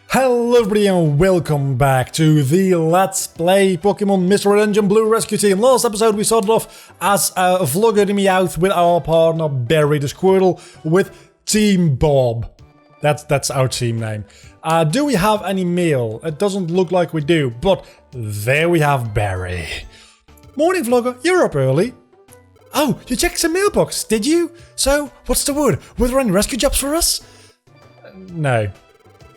Hello everybody and welcome back to the Let's Play Pokemon Mystery Dungeon Blue Rescue Team. Last episode we started off as a vlogger Meowth with our partner Barry the Squirtle with Team Bob. That's our team name. Do we have any mail? It doesn't look like we do, but there we have Barry. Morning vlogger, you're up early. Oh, you checked the mailbox, did you? So, what's the word? Were there any rescue jobs for us? No.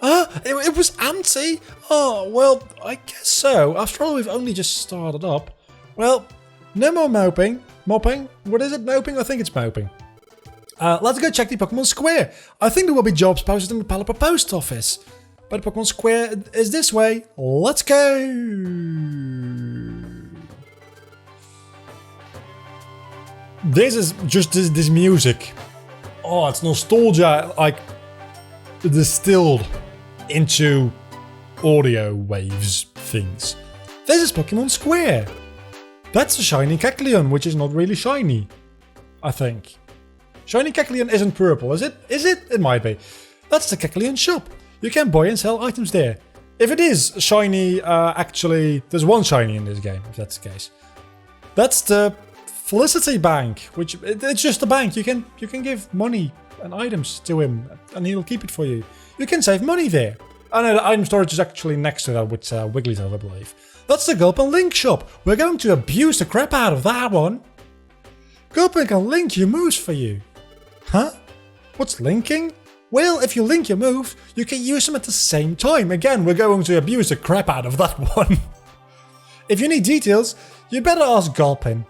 It was empty? Oh, well, I guess so. After all, we've only just started up. Well, no more moping. Mopping? What is it? Moping? I think it's moping. Let's go check the Pokemon Square. I think there will be jobs posted in the Palapa post office. But the Pokemon Square is this way. Let's go! This is just this music. Oh, it's nostalgia, like distilled into audio waves things. This is Pokemon Square. That's a shiny Kecleon, which is not really shiny, I think. Shiny Kecleon isn't purple, is it? Is it? It might be. That's the Kecleon shop. You can buy and sell items there. If it is shiny, actually, there's one shiny in this game, if that's the case. That's the Felicity Bank, which it's just a bank. You can give money and items to him, and he'll keep it for you. You can save money there. I know the item storage is actually next to that with Wigglytuff, I believe. That's the Gulpin Link shop. We're going to abuse the crap out of that one. Gulpin can link your moves for you. Huh? What's linking? Well, if you link your moves, you can use them at the same time. Again, we're going to abuse the crap out of that one. If you need details, you better ask Gulpin.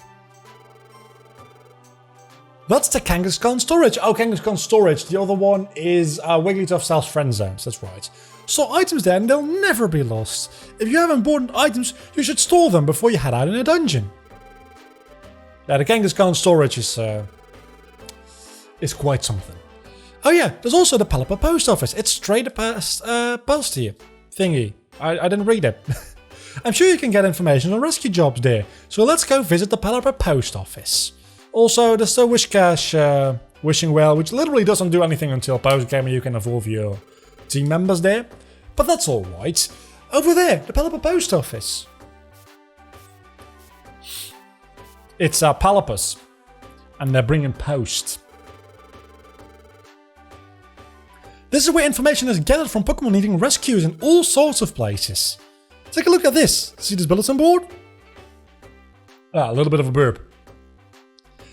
That's the Kangaskhan storage. Oh, Kangaskhan storage. The other one is Wigglytuff sells friend zones. That's right. Store items there and they'll never be lost. If you have important items, you should store them before you head out in a dungeon. Yeah, the Kangaskhan storage is quite something. Oh yeah, there's also the Palapa post office. It's straight past here. Thingy. I didn't read it. I'm sure you can get information on rescue jobs there. So let's go visit the Palapa post office. Also, there's the Wishcash Wishing Well, which literally doesn't do anything until post-game and you can evolve your team members there. But that's alright. Over there, the Palapa post office. It's Palapus. And they're bringing post. This is where information is gathered from Pokemon needing rescues in all sorts of places. Take a look at this. See this bulletin board? A little bit of a burp.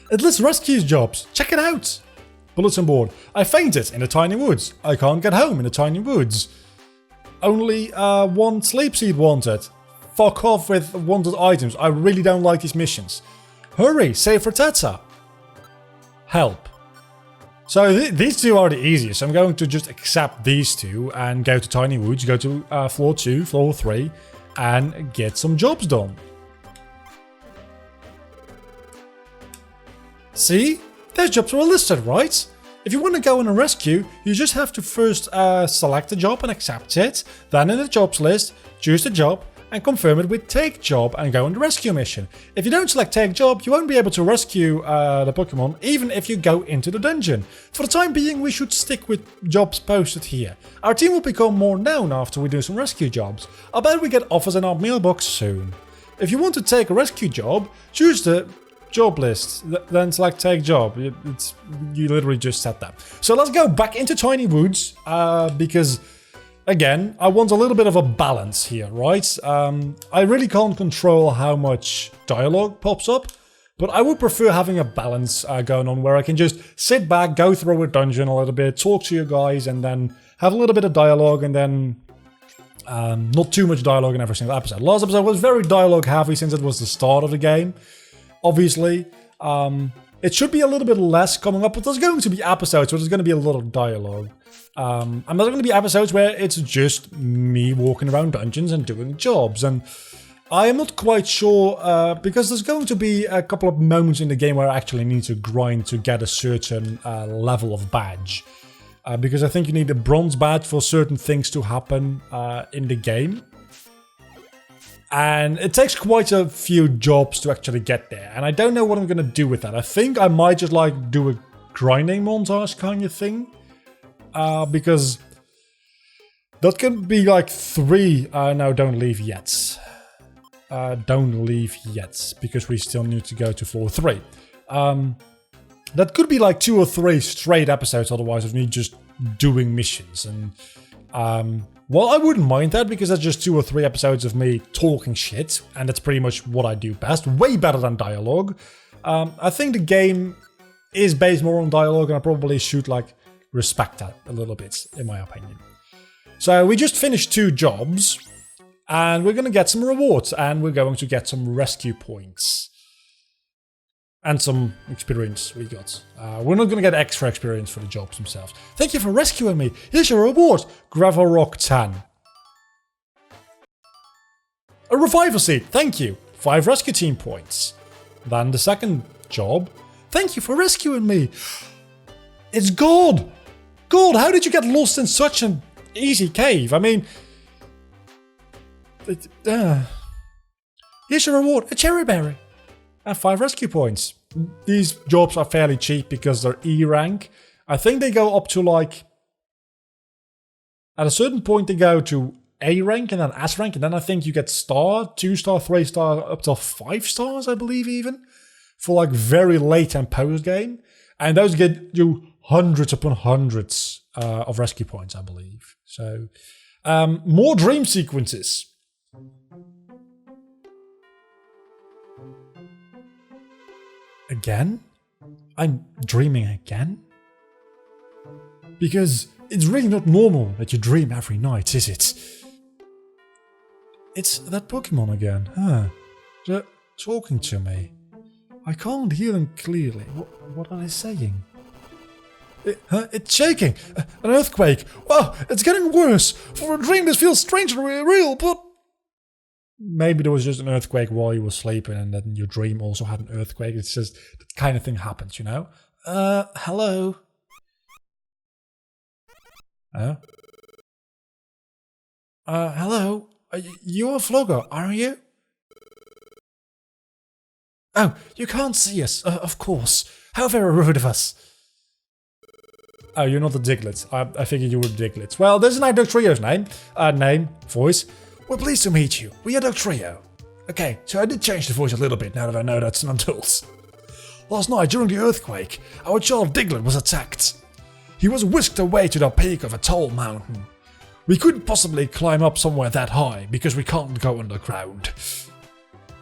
It lists rescue jobs. Check it out. Bulletin board. I fainted in the tiny woods. I can't get home in the tiny woods. Only one sleep seed wanted. Fuck off with wanted items. I really don't like these missions. Hurry, save for Tata. Help. So these two are the easiest. I'm going to just accept these two and go to tiny woods, go to floor 2, floor 3 and get some jobs done. See? Those jobs were listed, right? If you want to go on a rescue, you just have to first select a job and accept it. Then in the jobs list, choose the job and confirm it with take job and go on the rescue mission. If you don't select take job, you won't be able to rescue the Pokemon even if you go into the dungeon. For the time being, we should stick with jobs posted here. Our team will become more known after we do some rescue jobs. I bet we get offers in our mailbox soon. If you want to take a rescue job, choose the job list, then select take job. You literally just said that. So let's go back into Tiny Woods because again, I want a little bit of a balance here, right? I really can't control how much dialogue pops up, but I would prefer having a balance going on where I can just sit back, go through a dungeon a little bit, talk to you guys, and then have a little bit of dialogue, and then not too much dialogue in every single episode. Last episode was very dialogue heavy since it was the start of the game. Obviously, it should be a little bit less coming up, but there's going to be episodes where there's going to be a lot of dialogue. And there's going to be episodes where it's just me walking around dungeons and doing jobs. And I am not quite sure, because there's going to be a couple of moments in the game where I actually need to grind to get a certain level of badge. Because I think you need a bronze badge for certain things to happen in the game. And it takes quite a few jobs to actually get there. And I don't know what I'm going to do with that. I think I might just like do a grinding montage kind of thing. Because That could be like 3. No, don't leave yet. Don't leave yet, because we still need to go to floor 3. That could be like 2 or 3 straight episodes otherwise of me just doing missions. And, well, I wouldn't mind that because that's just 2 or 3 episodes of me talking shit. And that's pretty much what I do best. Way better than dialogue. I think the game is based more on dialogue, and I probably should like respect that a little bit, in my opinion. So we just finished 2 jobs, and we're going to get some rewards, and we're going to get some rescue points. And some experience we got. We're not going to get extra experience for the jobs themselves. Thank you for rescuing me. Here's your reward. Gravel Rock 10. A revival seat. Thank you. 5 rescue team points. Then the second job. Thank you for rescuing me. It's gold. Gold, how did you get lost in such an easy cave? I mean... Here's your reward. A cherry berry. And 5 rescue points. These jobs are fairly cheap because they're E rank. I think they go up to like... At a certain point they go to A rank and then S rank. And then I think you get star, 2 star, 3 star, up to 5 stars, I believe even. For like very late and post game. And those get you hundreds upon hundreds of rescue points, I believe. So, more dream sequences. Again? I'm dreaming again? Because it's really not normal that you dream every night, is it? It's that Pokemon again, huh? They're talking to me. I can't hear them clearly. What are they saying? It's shaking! An earthquake! Wow, it's getting worse! For a dream this feels strange and real, but... Maybe there was just an earthquake while you were sleeping and then your dream also had an earthquake. It's just that kind of thing happens, you know? Hello? Hello? You're a vlogger, aren't you? Oh, you can't see us, of course. How very rude of us. Oh, you're not a Diglett. I figured you were Diglett. Well, this is not Doug Trio's voice. We're pleased to meet you. We are Doug Trio. Okay, so I did change the voice a little bit now that I know that's not tools. Last night, during the earthquake, our child Diglett was attacked. He was whisked away to the peak of a tall mountain. We couldn't possibly climb up somewhere that high because we can't go underground.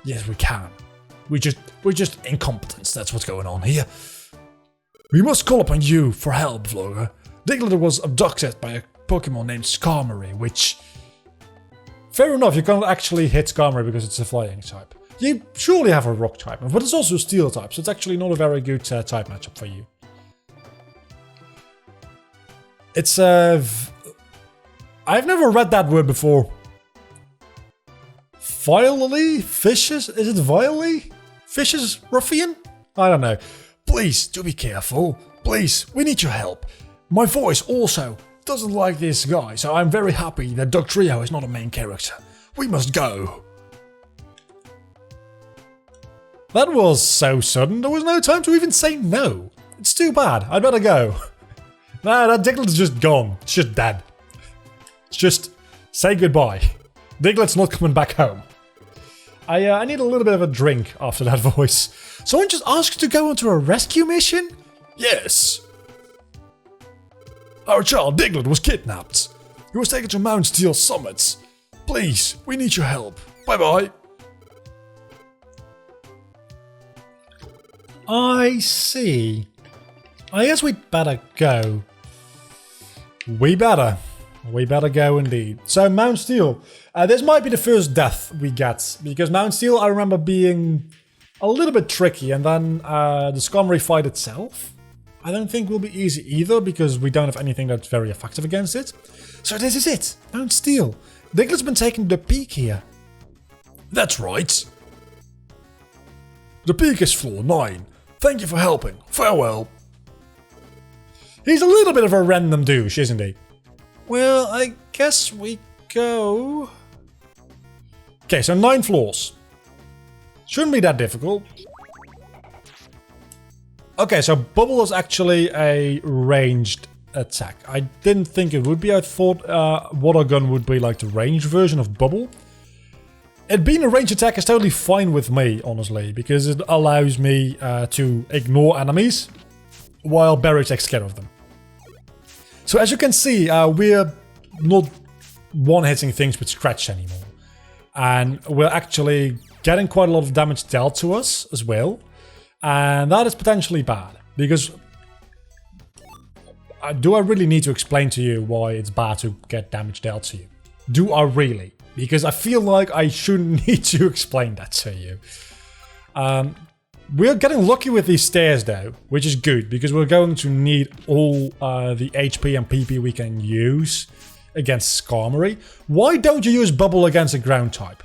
Yes, we can. We're just incompetents, that's what's going on here. We must call upon you for help, vlogger. Diglett was abducted by a Pokemon named Skarmory, which... Fair enough, you can't actually hit Skarmory because it's a flying type. You surely have a rock type, but it's also a steel type, so it's actually not a very good type matchup for you. It's I've never read that word before. Vilely? Fishes? Is it vilely? Fishes ruffian? I don't know. Please, do be careful. Please, we need your help. My voice also doesn't like this guy, so I'm very happy that Doug Trio is not a main character. We must go. That was so sudden, there was no time to even say no. It's too bad, I'd better go. Nah, that Diglett's just gone. It's just dead. It's just say goodbye. Diglett's not coming back home. I need a little bit of a drink after that voice. Someone just asked to go onto a rescue mission? Yes. Our child Diglett was kidnapped. He was taken to Mount Steel Summit. Please, we need your help. Bye bye. I see. I guess we'd better go. We better go indeed. So Mount Steel. This might be the first death we get, because Mount Steel I remember being a little bit tricky, and then the Skarmory fight itself I don't think will be easy either, because we don't have anything that's very effective against it. So this is it, Mount Steel. Diglett's been taken to the peak here. That's right. The peak is floor 9. Thank you for helping. Farewell. He's a little bit of a random douche, isn't he? Well, I guess we go... Okay, so 9 floors. Shouldn't be that difficult. Okay, so Bubble is actually a ranged attack. I didn't think it would be. I thought water gun would be like the ranged version of bubble. It being a ranged attack is totally fine with me, honestly, because it allows me to ignore enemies while Barry takes care of them. So as you can see, we're not one-hitting things with scratch anymore. And we're actually getting quite a lot of damage dealt to us as well. And that is potentially bad, because do I really need to explain to you why it's bad to get damage dealt to you? Do I really? Because I feel like I shouldn't need to explain that to you. We're getting lucky with these stairs though, which is good, because we're going to need all the HP and PP we can use against Skarmory. Why don't you use Bubble against a ground type?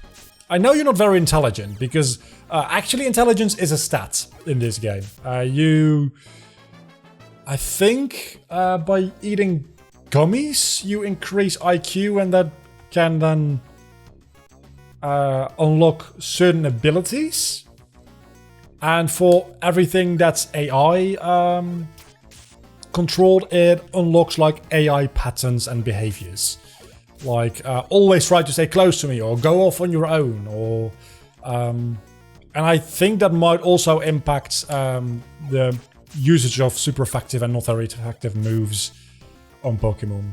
I know you're not very intelligent, because actually intelligence is a stat in this game. I think by eating gummies you increase IQ, and that can then unlock certain abilities. And for everything that's AI controlled, it unlocks like AI patterns and behaviors. Like always try to stay close to me, or go off on your own, or and I think that might also impact the usage of super effective and not very effective moves on Pokemon.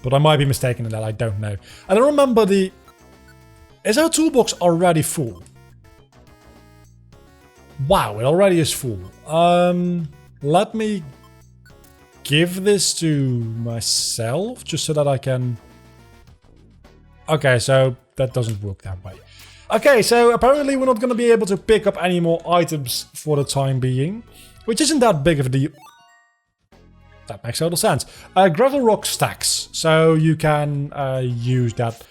But I might be mistaken in that, I don't know. I don't remember the... Is our toolbox already full? Wow, it already is full. Let me give this to myself, just so that I can... Okay, so that doesn't work that way. Okay, so apparently we're not going to be able to pick up any more items for the time being, which isn't that big of a deal. That makes total sense. Gravel rock stacks, so you can use that.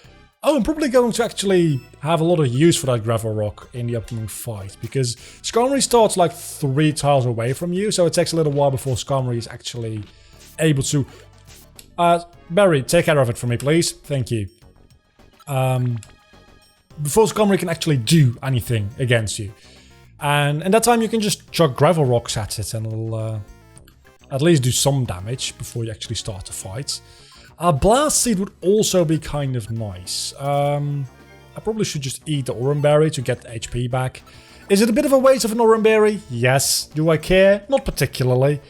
Oh, I'm probably going to actually have a lot of use for that gravel rock in the upcoming fight, because Skarmory starts like 3 tiles away from you, so it takes a little while before Skarmory is actually able to... Barry, take care of it for me, please. Thank you. Before Skarmory can actually do anything against you. And in that time you can just chuck gravel rocks at it, and it'll at least do some damage before you actually start the fight. A Blast Seed would also be kind of nice. I probably should just eat the Oran Berry to get the HP back. Is it a bit of a waste of an Oran Berry? Yes. Do I care? Not particularly.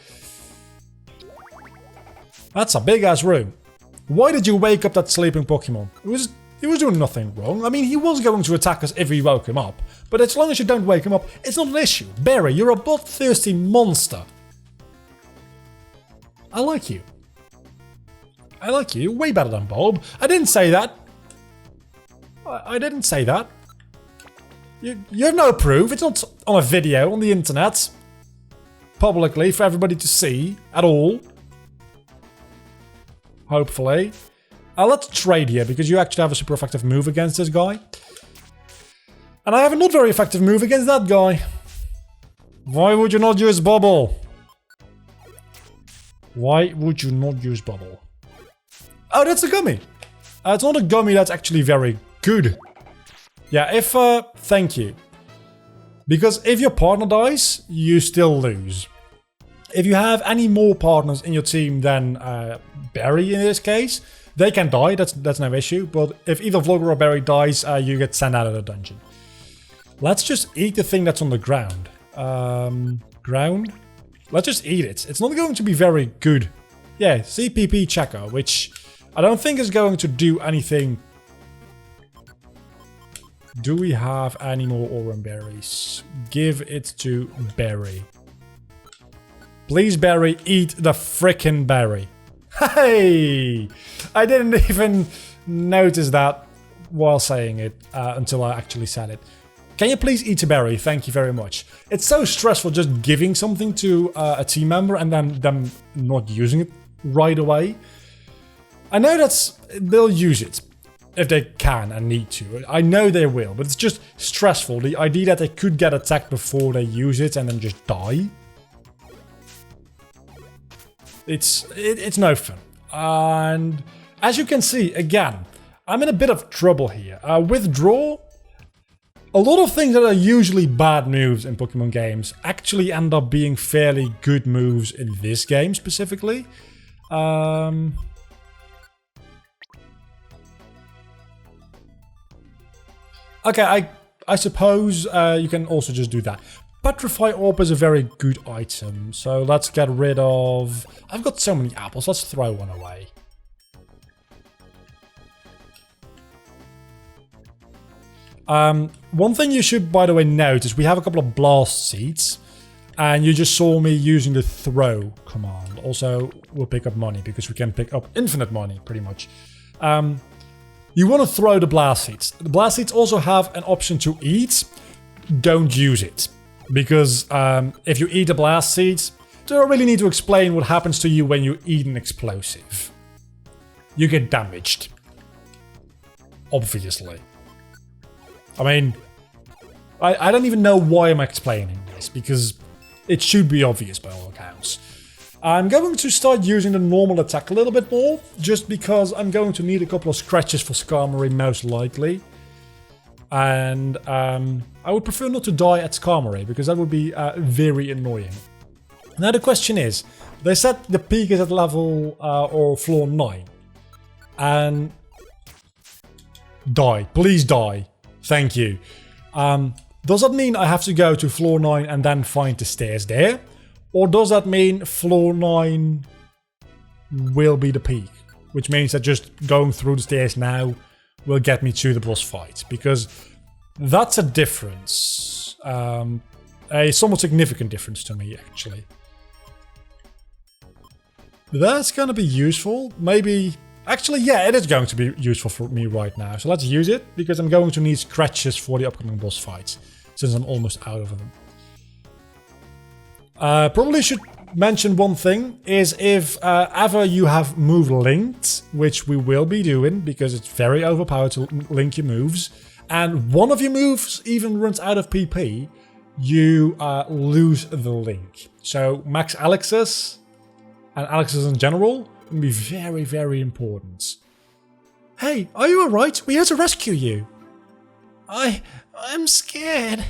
That's a big ass room. Why did you wake up that sleeping Pokemon? He was doing nothing wrong. I mean, he was going to attack us if we woke him up. But as long as you don't wake him up, it's not an issue. Barry, you're a bloodthirsty monster. I like you. I like you. Way better than Bulb. I didn't say that. I didn't say that. You have no proof. It's not on a video on the internet. Publicly for everybody to see at all. Hopefully. Let's trade here, because you actually have a super effective move against this guy. And I have a not very effective move against that guy. Why would you not use Bubble? Why would you not use Bubble? Oh, that's a gummy. It's not a gummy that's actually very good. Yeah, thank you. Because if your partner dies, you still lose. If you have any more partners in your team than Barry in this case, they can die, that's no issue. But if either Vlogger or Barry dies, you get sent out of the dungeon. Let's just eat the thing that's on the ground. Ground? Let's just eat it. It's not going to be very good. Yeah, CPP checker, which I don't think is going to do anything. Do we have any more Oran Berries? Give it to Barry. Please, Barry, eat the frickin' berry. Hey! I didn't even notice that while saying it until I actually said it. Can you please eat a berry? Thank you very much. It's so stressful just giving something to a team member and then them not using it right away. I know they'll use it if they can and need to. I know they will, but it's just stressful. The idea that they could get attacked before they use it and then just die. It's no fun. And as you can see, again, I'm in a bit of trouble here. Withdraw. A lot of things that are usually bad moves in Pokemon games actually end up being fairly good moves in this game specifically. Okay, I suppose you can also just do that. Petrify Orb is a very good item, so let's get rid of... I've got so many apples, let's throw one away. One thing you should, by the way, note is we have a couple of blast seeds, and you just saw me using the throw command. Also, we'll pick up money, because we can pick up infinite money, pretty much. You want to throw the blast seeds. The blast seeds also have an option to eat. Don't use it. Because if you eat the blast seeds, do I really need to explain what happens to you when you eat an explosive? You get damaged. Obviously. I mean, I don't even know why I'm explaining this, because it should be obvious by all accounts. I'm going to start using the normal attack a little bit more, just because I'm going to need a couple of scratches for Skarmory most likely. And I would prefer not to die at Skarmory, because that would be very annoying. Now the question is, they said the peak is at level or floor 9. And... die. Please die. Thank you. Does that mean I have to go to floor 9 and then find the stairs there? Or does that mean floor 9 will be the peak? Which means that just going through the stairs now will get me to the boss fight. Because that's a difference. A somewhat significant difference to me, actually. That's going to be useful. Maybe... Actually, yeah, it is going to be useful for me right now. So let's use it, because I'm going to need scratches for the upcoming boss fights. Since I'm almost out of them. Probably should mention one thing, is if ever you have move linked, which we will be doing, because it's very overpowered to link your moves, and one of your moves even runs out of PP, you lose the link. So max Alex's, and Alex's in general, can be very, very important. Hey, are you alright? We had to rescue you. I'm scared.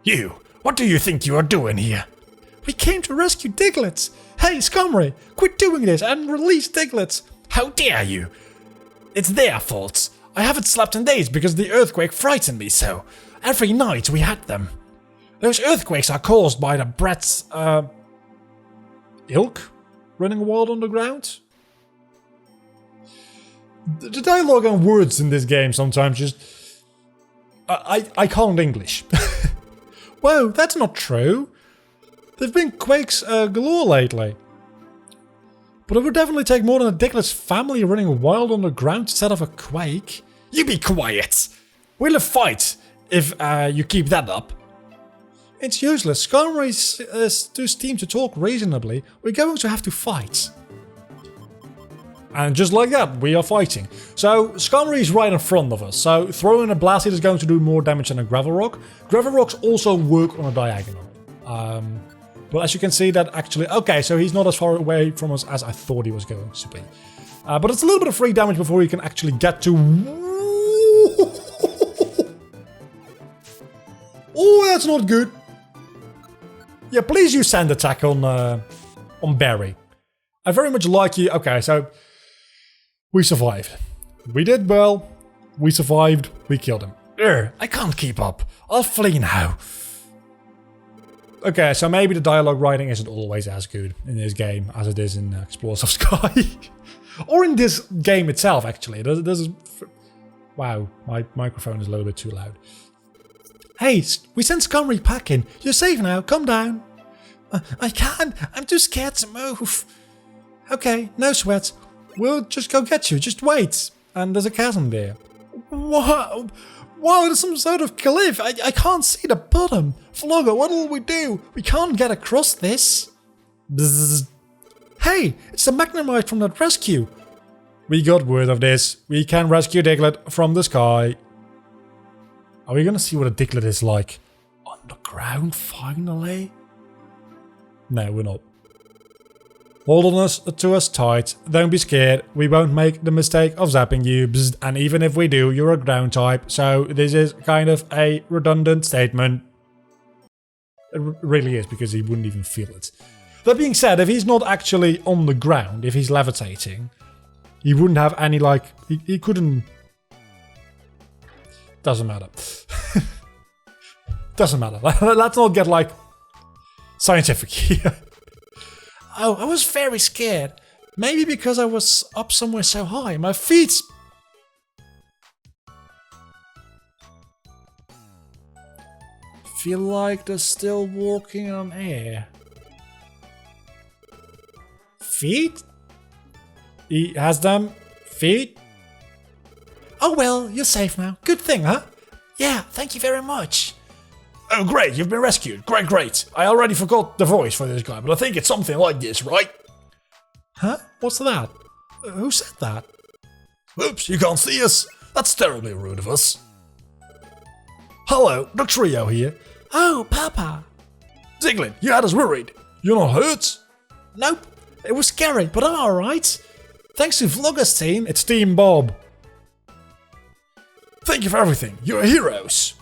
You, what do you think you are doing here? We came to rescue Diglett. Hey, Skarmory, quit doing this and release Diglett. How dare you? It's their fault. I haven't slept in days because the earthquake frightened me so. Every night we had them. Those earthquakes are caused by the brat's, ilk? Running wild on the ground? The dialogue and words in this game sometimes just... I can't English. Whoa, that's not true. There've been quakes galore lately. But it would definitely take more than a Diglett's family running wild on the ground instead of a quake. You be quiet! We'll fight if you keep that up. It's useless. Skarmory is too steamed to talk reasonably. We're going to have to fight. And just like that, we are fighting. So, Skarmory is right in front of us. So, throwing a blast hit is going to do more damage than a gravel rock. Gravel rocks also work on a diagonal. But as you can see, that actually... Okay, so he's not as far away from us as I thought he was going to be. But it's a little bit of free damage before he can actually get to... Oh, that's not good. Yeah, please use Sand Attack on Barry. I very much like you... Okay, so... We survived. We did well. We survived. We killed him. I can't keep up. I'll flee now. Okay, so maybe the dialogue writing isn't always as good in this game as it is in Explorers of Sky. Or in this game itself, actually. Wow, my microphone is a little bit too loud. Hey, we sent Skarmory packing. You're safe now. Calm down. I can't. I'm too scared to move. Okay, no sweat. We'll just go get you. Just wait. And there's a chasm there. Whoa! Whoa, there's some sort of cliff. I can't see the bottom. Flogger, what'll we do? We can't get across this. Bzzz. Hey, it's the Magnemite from that rescue. We got word of this. We can rescue Diglett from the sky. Are we gonna see what a Diglett is like? Underground, finally? No, we're not. Hold on to us tight. Don't be scared. We won't make the mistake of zapping you. Bzzz. And even if we do, you're a ground type. So this is kind of a redundant statement. It really is, because he wouldn't even feel it. That being said, if he's not actually on the ground, if he's levitating, he wouldn't have any, like, he couldn't... Doesn't matter. Doesn't matter. Let's not get, like, scientific here. Oh, I was very scared. Maybe because I was up somewhere so high. My feet... Feel like they're still walking on air. Feet? He has them. Feet? Oh well, you're safe now. Good thing, huh? Yeah, thank you very much. Oh great, you've been rescued. Great, great. I already forgot the voice for this guy, but I think it's something like this, right? Huh? What's that? Who said that? Oops, you can't see us. That's terribly rude of us. Hello, the trio here. Oh, Papa. Diglin, you had us worried. You're not hurt? Nope. It was scary, but I'm alright. Thanks to Vlogger's team. It's Team Bob. Thank you for everything. You're heroes.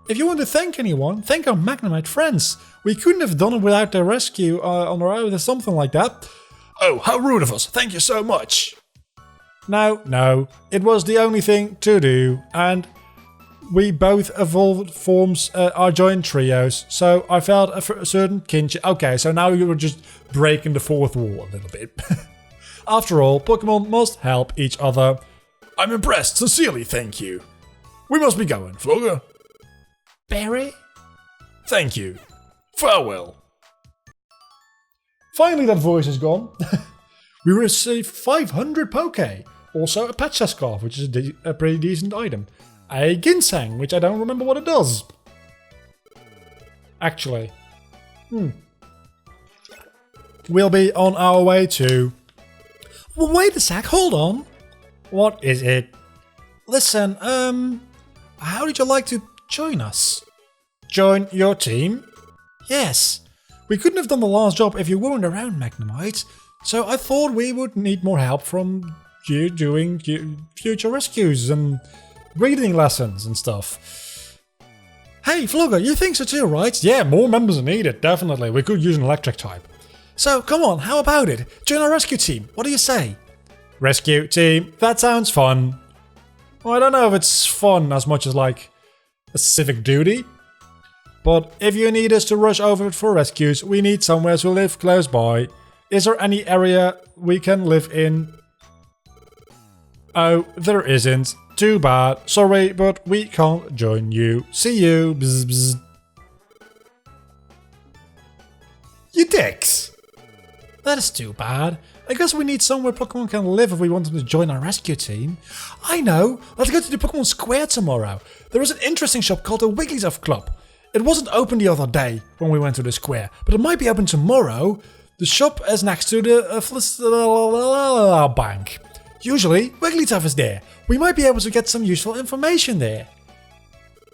If you want to thank anyone, thank our Magnemite friends. We couldn't have done it without their rescue on our own or something like that. Oh, how rude of us. Thank you so much. No. It was the only thing to do, and we both evolved forms our joint trios, so I felt a certain kinship. Okay, so now you were just breaking the fourth wall a little bit. After all, Pokemon must help each other. I'm impressed. Sincerely, thank you. We must be going, Flogger. Barry? Thank you. Farewell. Finally, that voice is gone. We received 500 Poke. Also a Patcha Scarf, which is a pretty decent item. A ginseng, which I don't remember what it does. Actually. We'll be on our way to... Well, wait a sec, hold on. What is it? Listen, how would you like to join us? Join your team? Yes. We couldn't have done the last job if you weren't around, Magnemite. So I thought we would need more help from you doing future rescues and reading lessons and stuff. Hey, Flogger, you think so too, right? Yeah, more members are needed, definitely. We could use an electric type. So, come on, how about it? Join our rescue team. What do you say? Rescue team, that sounds fun. Well, I don't know if it's fun as much as like a civic duty. But if you need us to rush over for rescues, we need somewhere to live close by. Is there any area we can live in? Oh, there isn't. Too bad. Sorry, but we can't join you. See you. Bzz, bzz. You dicks! That is too bad. I guess we need somewhere Pokemon can live if we want them to join our rescue team. I know! Let's go to the Pokemon Square tomorrow. There is an interesting shop called the Wigglytuff Club. It wasn't open the other day when we went to the square, but it might be open tomorrow. The shop is next to the bank. Usually, Wigglytuff is there. We might be able to get some useful information there.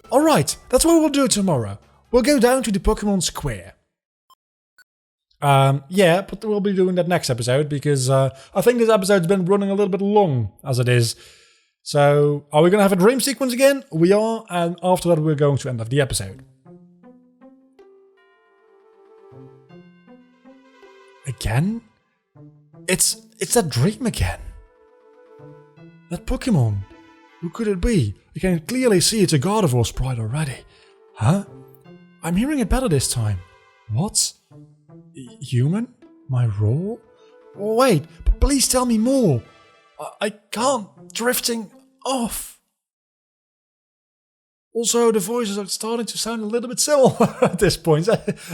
Alright, that's what we'll do tomorrow. We'll go down to the Pokemon Square. Yeah, but we'll be doing that next episode because I think this episode's been running a little bit long as it is. So, are we going to have a dream sequence again? We are, and after that we're going to end of the episode. Again? It's that dream again. That Pokemon. Who could it be? You can clearly see it's a Gardevoir sprite already. Huh? I'm hearing it better this time. What? Human? My role? Wait, please tell me more. I can't. Drifting off. Also, the voices are starting to sound a little bit similar at this point.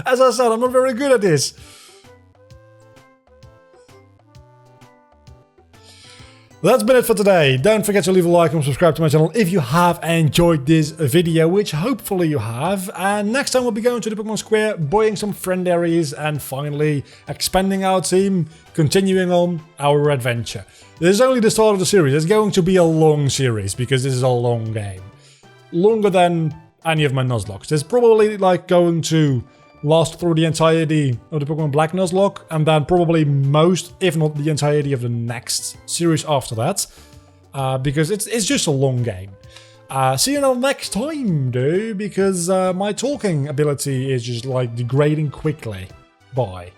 As I said, I'm not very good at this. That's been it for today. Don't forget to leave a like and subscribe to my channel if you have enjoyed this video, which hopefully you have. And next time we'll be going to the Pokemon Square, buying some friend areas, and finally expanding our team, continuing on our adventure. This is only the start of the series. It's going to be a long series because this is a long game. Longer than any of my Nuzlocke. It's probably like going to last through the entirety of the Pokemon Black Nuzlocke, and then probably most, if not the entirety of the next series after that, because it's just a long game. See you next time, dude, because my talking ability is just like degrading quickly. Bye.